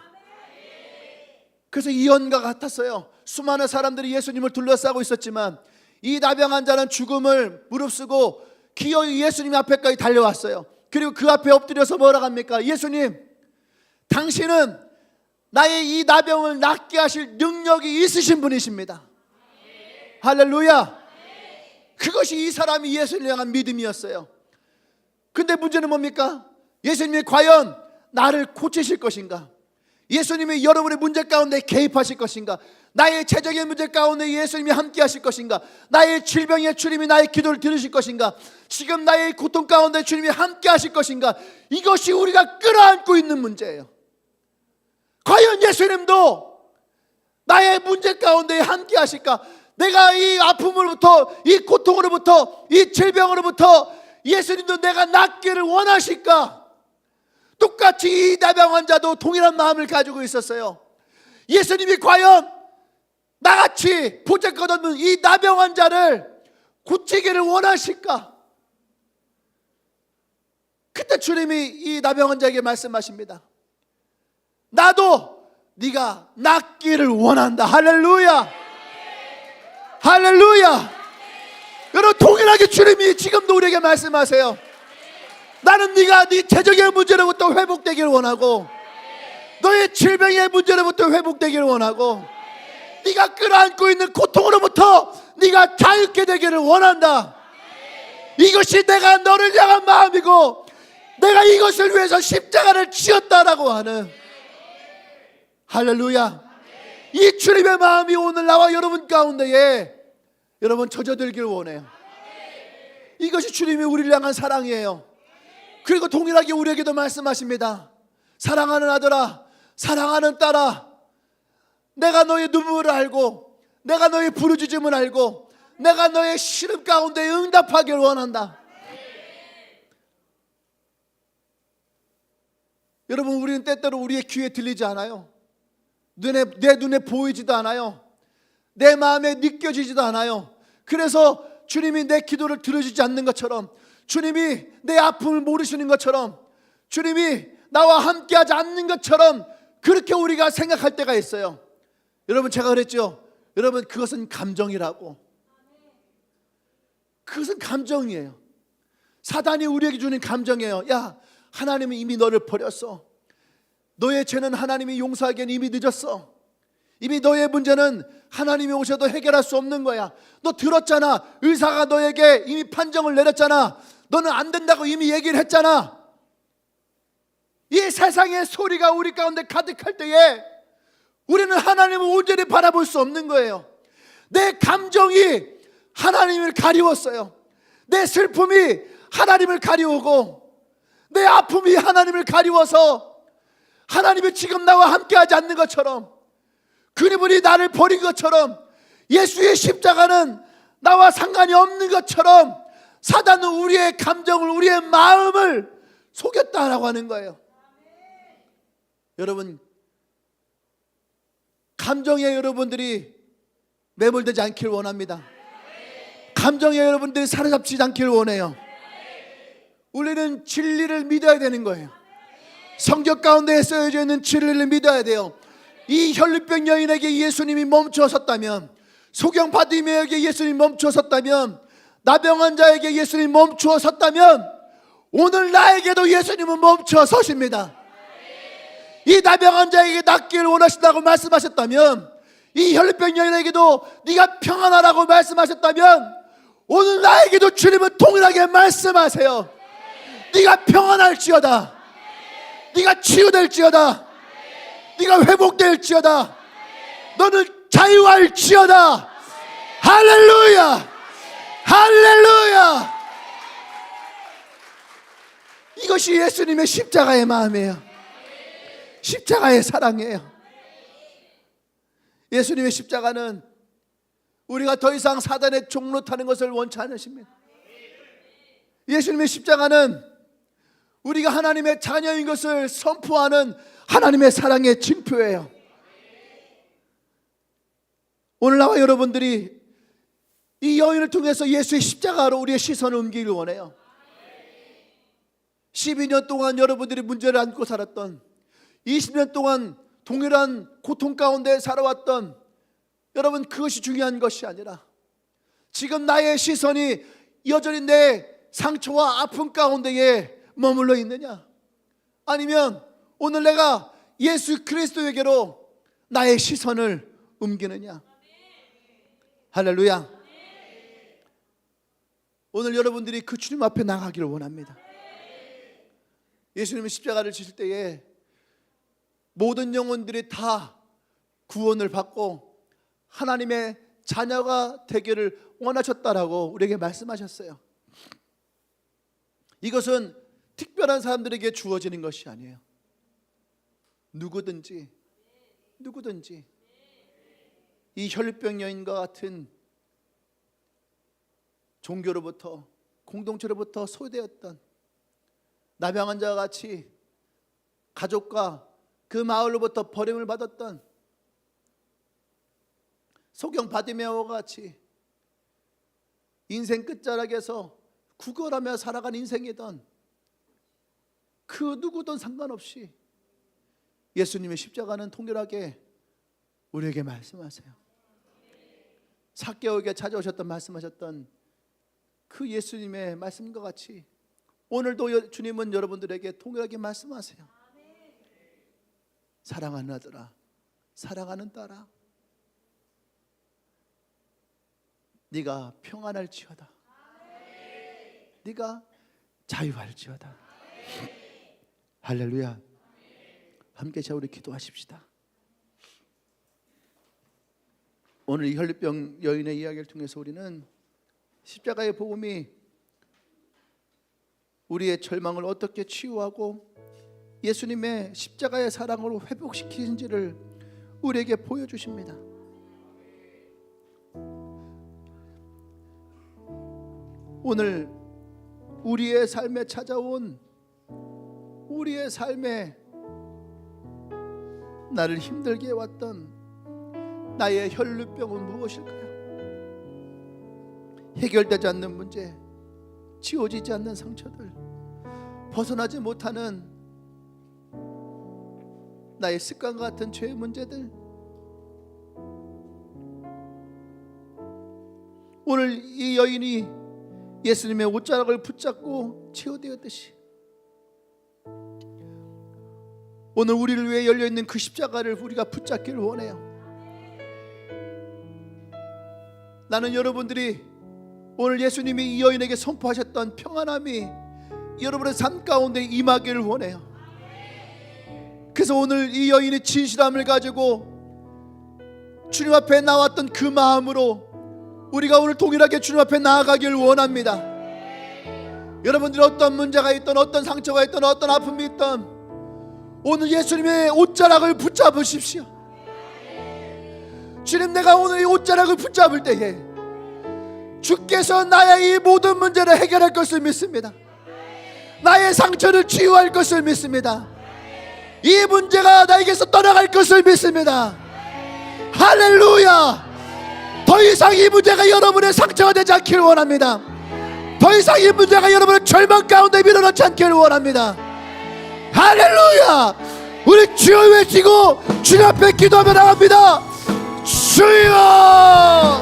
그래서 이연과 같았어요. 수많은 사람들이 예수님을 둘러싸고 있었지만 이 나병 환자는 죽음을 무릅쓰고 기어이 예수님 앞에까지 달려왔어요. 그리고 그 앞에 엎드려서 뭐라고 합니까? 예수님, 당신은 나의 이 나병을 낫게 하실 능력이 있으신 분이십니다. 할렐루야. 그것이 이 사람이 예수님을 향한 믿음이었어요. 근데 문제는 뭡니까? 예수님이 과연 나를 고치실 것인가? 예수님이 여러분의 문제 가운데 개입하실 것인가? 나의 재정의 문제 가운데 예수님이 함께 하실 것인가? 나의 질병에 주님이 나의 기도를 들으실 것인가? 지금 나의 고통 가운데 주님이 함께 하실 것인가? 이것이 우리가 끌어안고 있는 문제예요. 과연 예수님도 나의 문제 가운데 함께 하실까? 내가 이 아픔으로부터, 이 고통으로부터, 이 질병으로부터 예수님도 내가 낫기를 원하실까? 똑같이 이 나병 환자도 동일한 마음을 가지고 있었어요. 예수님이 과연 나같이 보잘것없는 이 나병 환자를 고치기를 원하실까? 그때 주님이 이 나병 환자에게 말씀하십니다. 나도 네가 낫기를 원한다. 할렐루야. 할렐루야. 여러분, 동일하게 주님이 지금도 우리에게 말씀하세요. 나는 네가 네 재정의 문제로부터 회복되기를 원하고 너의 질병의 문제로부터 회복되기를 원하고 네가 끌어안고 있는 고통으로부터 네가 자유케 되기를 원한다. 이것이 내가 너를 향한 마음이고 내가 이것을 위해서 십자가를 지었다라고 하는, 할렐루야. 이 주님의 마음이 오늘 나와 여러분 가운데에 여러분 젖어들기를 원해요. 이것이 주님이 우리를 향한 사랑이에요. 그리고 동일하게 우리에게도 말씀하십니다. 사랑하는 아들아, 사랑하는 딸아, 내가 너의 눈물을 알고 내가 너의 부르짖음을 알고 내가 너의 시름 가운데 응답하기를 원한다. 여러분, 우리는 때때로 우리의 귀에 들리지 않아요. 내 눈에 보이지도 않아요. 내 마음에 느껴지지도 않아요. 그래서 주님이 내 기도를 들어주지 않는 것처럼, 주님이 내 아픔을 모르시는 것처럼, 주님이 나와 함께하지 않는 것처럼 그렇게 우리가 생각할 때가 있어요. 여러분, 제가 그랬죠. 여러분, 그것은 감정이라고. 그것은 감정이에요. 사단이 우리에게 주는 감정이에요. 야, 하나님은 이미 너를 버렸어. 너의 죄는 하나님이 용서하기엔 이미 늦었어. 이미 너의 문제는 하나님이 오셔도 해결할 수 없는 거야. 너 들었잖아. 의사가 너에게 이미 판정을 내렸잖아. 너는 안 된다고 이미 얘기를 했잖아. 이 세상의 소리가 우리 가운데 가득할 때에 우리는 하나님을 온전히 바라볼 수 없는 거예요. 내 감정이 하나님을 가리웠어요. 내 슬픔이 하나님을 가리우고, 내 아픔이 하나님을 가리워서 하나님이 지금 나와 함께하지 않는 것처럼, 그분이 나를 버린 것처럼, 예수의 십자가는 나와 상관이 없는 것처럼 사단은 우리의 감정을, 우리의 마음을 속였다라고 하는 거예요. 여러분, 감정에 여러분들이 매몰되지 않기를 원합니다. 감정에 여러분들이 사로잡히지 않기를 원해요. 우리는 진리를 믿어야 되는 거예요. 성경 가운데 쓰여져 있는 진리를 믿어야 돼요. 이 혈루병 여인에게 예수님이 멈추어 섰다면, 소경 바디메에게 예수님이 멈추어 섰다면, 나병 환자에게 예수님이 멈추어 섰다면, 오늘 나에게도 예수님은 멈추어 서십니다. 이 나병 환자에게 낫기를 원하신다고 말씀하셨다면, 이 혈루병 여인에게도 네가 평안하라고 말씀하셨다면, 오늘 나에게도 주님은 동일하게 말씀하세요. 네가 평안할지어다. 네가 치유될지어다. 네가 회복될지어다. 너는 자유할지어다. 할렐루야, 할렐루야. 이것이 예수님의 십자가의 마음이에요. 십자가의 사랑이에요. 예수님의 십자가는 우리가 더 이상 사단의 종로 타는 것을 원치 않으십니다. 예수님의 십자가는 우리가 하나님의 자녀인 것을 선포하는 하나님의 사랑의 징표예요. 오늘 나와 여러분들이 이 여인을 통해서 예수의 십자가로 우리의 시선을 옮기길 원해요. 12년 동안 여러분들이 문제를 안고 살았던, 20년 동안 동일한 고통 가운데 살아왔던 여러분, 그것이 중요한 것이 아니라 지금 나의 시선이 여전히 내 상처와 아픔 가운데에 머물러 있느냐, 아니면 오늘 내가 예수 그리스도에게로 나의 시선을 옮기느냐. 할렐루야. 오늘 여러분들이 그 주님 앞에 나가기를 원합니다. 예수님의 십자가를 지실 때에 모든 영혼들이 다 구원을 받고 하나님의 자녀가 되기를 원하셨다라고 우리에게 말씀하셨어요. 이것은 특별한 사람들에게 주어지는 것이 아니에요. 누구든지 이 혈루병 여인과 같은 종교로부터, 공동체로부터 소외되었던, 나병 환자와 같이 가족과 그 마을로부터 버림을 받았던, 소경 바디메오와 같이 인생 끝자락에서 구걸하며 살아간 인생이던 그 누구든 상관없이 예수님의 십자가는 통렬하게 우리에게 말씀하세요. 삭개오에게 찾아오셨던, 말씀하셨던 그 예수님의 말씀과 같이 오늘도 주님은 여러분들에게 통렬하게 말씀하세요. 사랑하는 아들아, 사랑하는 딸아, 네가 평안할지어다. 네가 자유할지어다. 할렐루야. 함께 자 우리 기도하십시다. 오늘 이 혈루병 여인의 이야기를 통해서 우리는 십자가의 복음이 우리의 절망을 어떻게 치유하고 예수님의 십자가의 사랑으로 회복시키는지를 우리에게 보여주십니다. 오늘 우리의 삶에 찾아온, 우리의 삶에 나를 힘들게 해왔던 나의 혈루병은 무엇일까요? 해결되지 않는 문제, 지워지지 않는 상처들, 벗어나지 못하는 나의 습관과 같은 죄의 문제들, 오늘 이 여인이 예수님의 옷자락을 붙잡고 치유되었듯이 오늘 우리를 위해 열려있는 그 십자가를 우리가 붙잡기를 원해요. 나는 여러분들이 오늘 예수님이 이 여인에게 선포하셨던 평안함이 여러분의 삶 가운데 임하기를 원해요. 그래서 오늘 이 여인의 진실함을 가지고 주님 앞에 나왔던 그 마음으로 우리가 오늘 동일하게 주님 앞에 나아가기를 원합니다. 여러분들이 어떤 문제가 있던, 어떤 상처가 있던, 어떤 아픔이 있던, 오늘 예수님의 옷자락을 붙잡으십시오. 주님, 내가 오늘 이 옷자락을 붙잡을 때에 주께서 나의 이 모든 문제를 해결할 것을 믿습니다. 나의 상처를 치유할 것을 믿습니다. 이 문제가 나에게서 떠나갈 것을 믿습니다. 할렐루야. 더 이상 이 문제가 여러분의 상처가 되지 않기를 원합니다. 더 이상 이 문제가 여러분의 절망 가운데 밀어넣지 않기를 원합니다. 할렐루야. 우리 주여 외치고 주님 앞에 기도하며 나갑니다. 주여,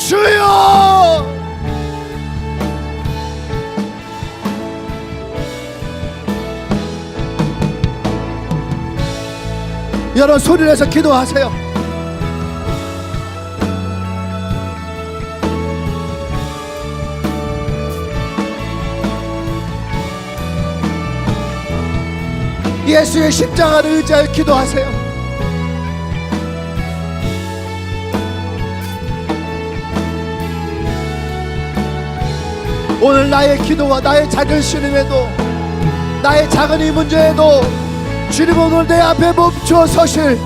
주여. 여러분 소리를 내서 기도하세요. 예수의 십자가를 의지하여 기도하세요. 오늘 나의 기도와 나의 작은 신음에도, 나의 작은 이 문제에도 주님 오늘 내 앞에 멈춰 서실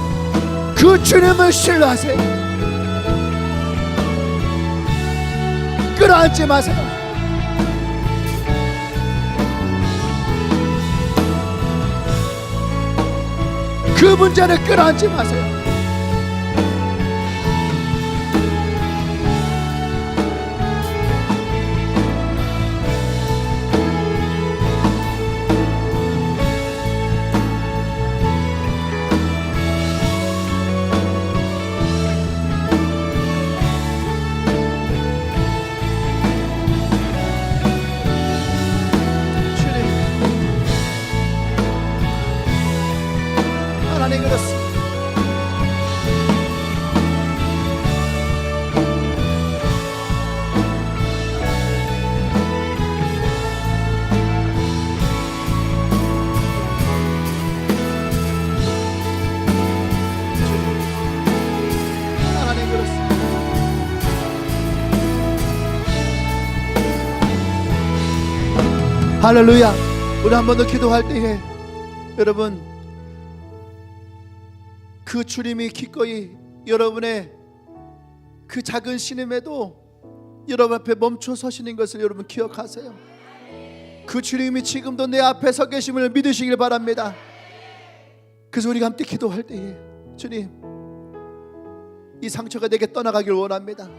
그 주님을 신뢰하세요. 끌어안지 마세요. 그 문제를 끌어안지 마세요. 할렐루야. 우리 한 번 더 기도할 때에 여러분 그 주님이 기꺼이 여러분의 그 작은 신음에도 여러분 앞에 멈춰 서시는 것을 여러분 기억하세요. 그 주님이 지금도 내 앞에 서 계심을 믿으시길 바랍니다. 그래서 우리가 함께 기도할 때에 주님, 이 상처가 내게 떠나가길 원합니다.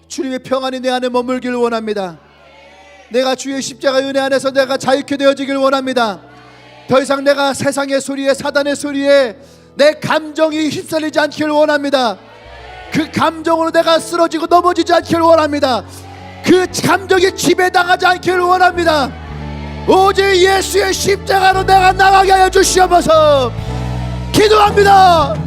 주님의 평안이 내 안에 머물길 원합니다. 내가 주의 십자가 은혜 안에서 내가 자유케 되어지길 원합니다. 더 이상 내가 세상의 소리에, 사단의 소리에 내 감정이 휩쓸리지 않기를 원합니다. 그 감정으로 내가 쓰러지고 넘어지지 않기를 원합니다. 그 감정이 지배당하지 않기를 원합니다. 오직 예수의 십자가로 내가 나가게 하여 주시옵소서. 기도합니다.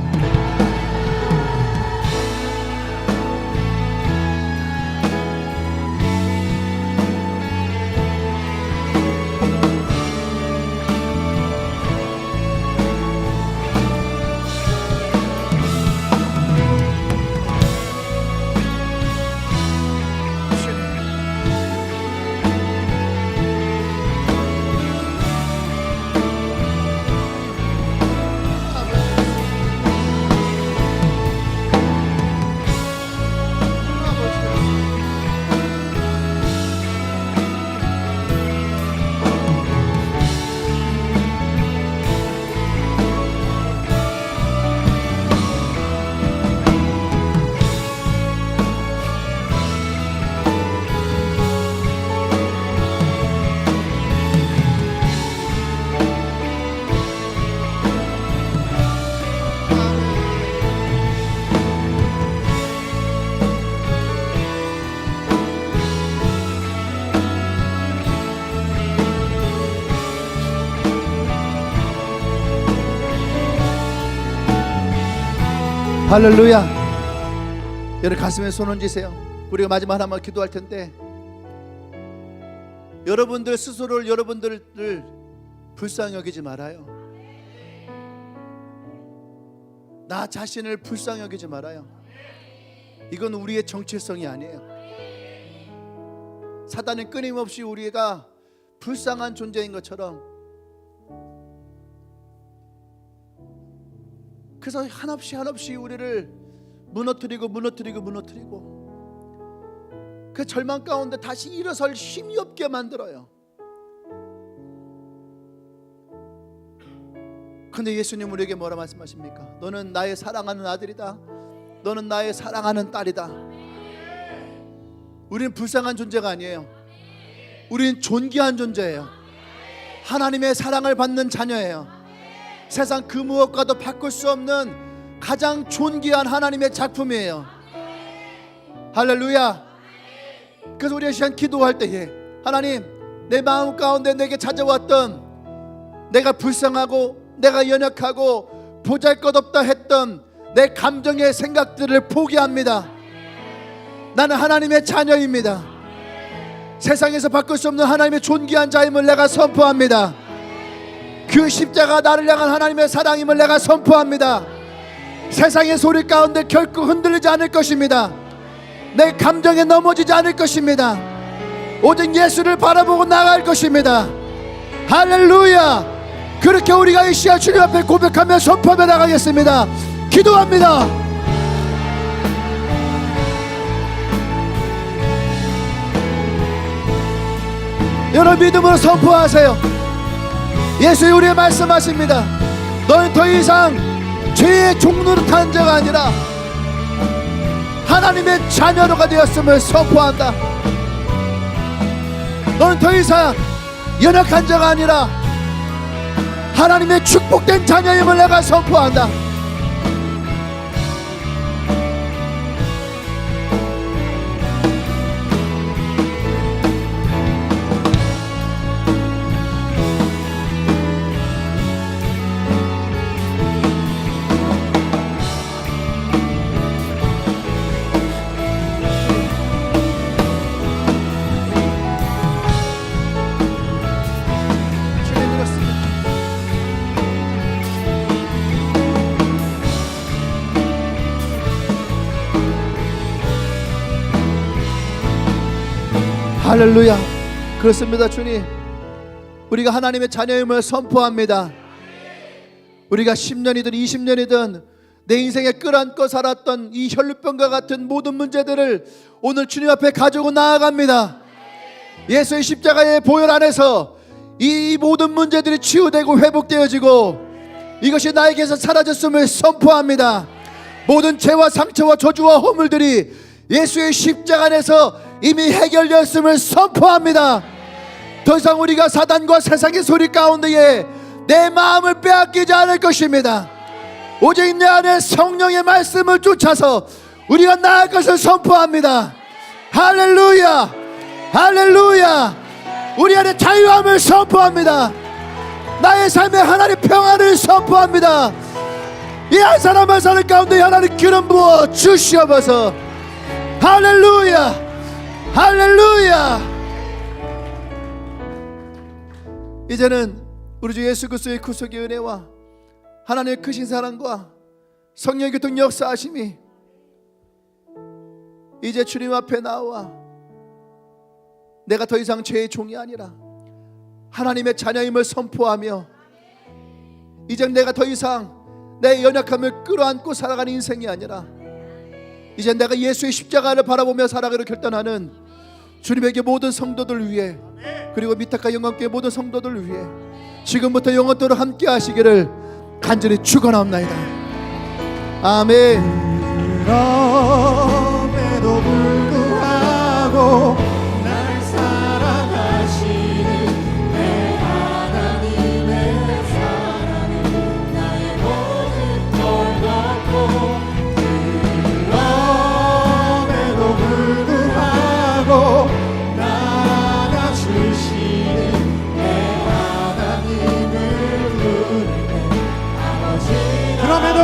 할렐루야. 여러분 가슴에 손 얹으세요. 우리가 마지막 하나만 기도할 텐데, 여러분들 스스로를, 여러분들을 불쌍히 여기지 말아요. 나 자신을 불쌍히 여기지 말아요. 이건 우리의 정체성이 아니에요. 사단은 끊임없이 우리가 불쌍한 존재인 것처럼, 그래서 한없이 우리를 무너뜨리고 그 절망 가운데 다시 일어설 힘이 없게 만들어요. 근데 예수님 우리에게 뭐라 말씀하십니까? 너는 나의 사랑하는 아들이다. 너는 나의 사랑하는 딸이다. 우리는 불쌍한 존재가 아니에요. 우리는 존귀한 존재예요. 하나님의 사랑을 받는 자녀예요. 세상 그 무엇과도 바꿀 수 없는 가장 존귀한 하나님의 작품이에요. 할렐루야. 그래서 우리가 시간 기도할 때에, 하나님, 내 마음 가운데 내게 찾아왔던, 내가 불쌍하고 내가 연약하고 보잘것없다 했던 내 감정의 생각들을 포기합니다. 나는 하나님의 자녀입니다. 세상에서 바꿀 수 없는 하나님의 존귀한 자임을 내가 선포합니다. 그 십자가 나를 향한 하나님의 사랑임을 내가 선포합니다. 세상의 소리 가운데 결코 흔들리지 않을 것입니다. 내 감정에 넘어지지 않을 것입니다. 오직 예수를 바라보고 나아갈 것입니다. 할렐루야. 그렇게 우리가 이 시간 주님 앞에 고백하며 선포하며 나가겠습니다. 기도합니다. 여러분 믿음으로 선포하세요. 예수님 우리의 말씀하십니다. 너는 더 이상 죄의 종노릇한 자가 아니라 하나님의 자녀로가 되었음을 선포한다. 너는 더 이상 연약한 자가 아니라 하나님의 축복된 자녀임을 내가 선포한다. 할렐루야. 그렇습니다. 주님, 우리가 하나님의 자녀임을 선포합니다. 우리가 10년이든 20년이든 내 인생에 끌어안고 살았던 이 혈루병과 같은 모든 문제들을 오늘 주님 앞에 가지고 나아갑니다. 예수의 십자가의 보혈 안에서 이 모든 문제들이 치유되고 회복되어지고 이것이 나에게서 사라졌음을 선포합니다. 모든 죄와 상처와 저주와 허물들이 예수의 십자가 안에서 이미 해결되었음을 선포합니다. 더 이상 우리가 사단과 세상의 소리 가운데에 내 마음을 빼앗기지 않을 것입니다. 오직 내 안에 성령의 말씀을 쫓아서 우리가 나아갈 것을 선포합니다. 할렐루야. 할렐루야. 우리 안에 자유함을 선포합니다. 나의 삶에 하나님의 평안을 선포합니다. 이 한 사람 한 사람 가운데 하나님 기름 부어 주시옵소서. 할렐루야. 할렐루야. 이제는 우리 주 예수 그리스도의 구속의 은혜와 하나님의 크신 사랑과 성령의 교통 역사하심이 이제 주님 앞에 나와 내가 더 이상 죄의 종이 아니라 하나님의 자녀임을 선포하며 이제 내가 더 이상 내 연약함을 끌어안고 살아가는 인생이 아니라 이제 내가 예수의 십자가를 바라보며 살아가기로 결단하는 주님에게 모든 성도들 위해 그리고 미탁과 영광교회 모든 성도들 위해 지금부터 영원토록 함께 하시기를 간절히 축원하옵나이다. 아멘. 그럼에도 불구하고 날 사랑하시는 내 하나님의 사랑은 나의 모든 걸 덮고 그럼에도 불구하고 나아주시는 내 하나님을 부를 때 아버지 그럼에도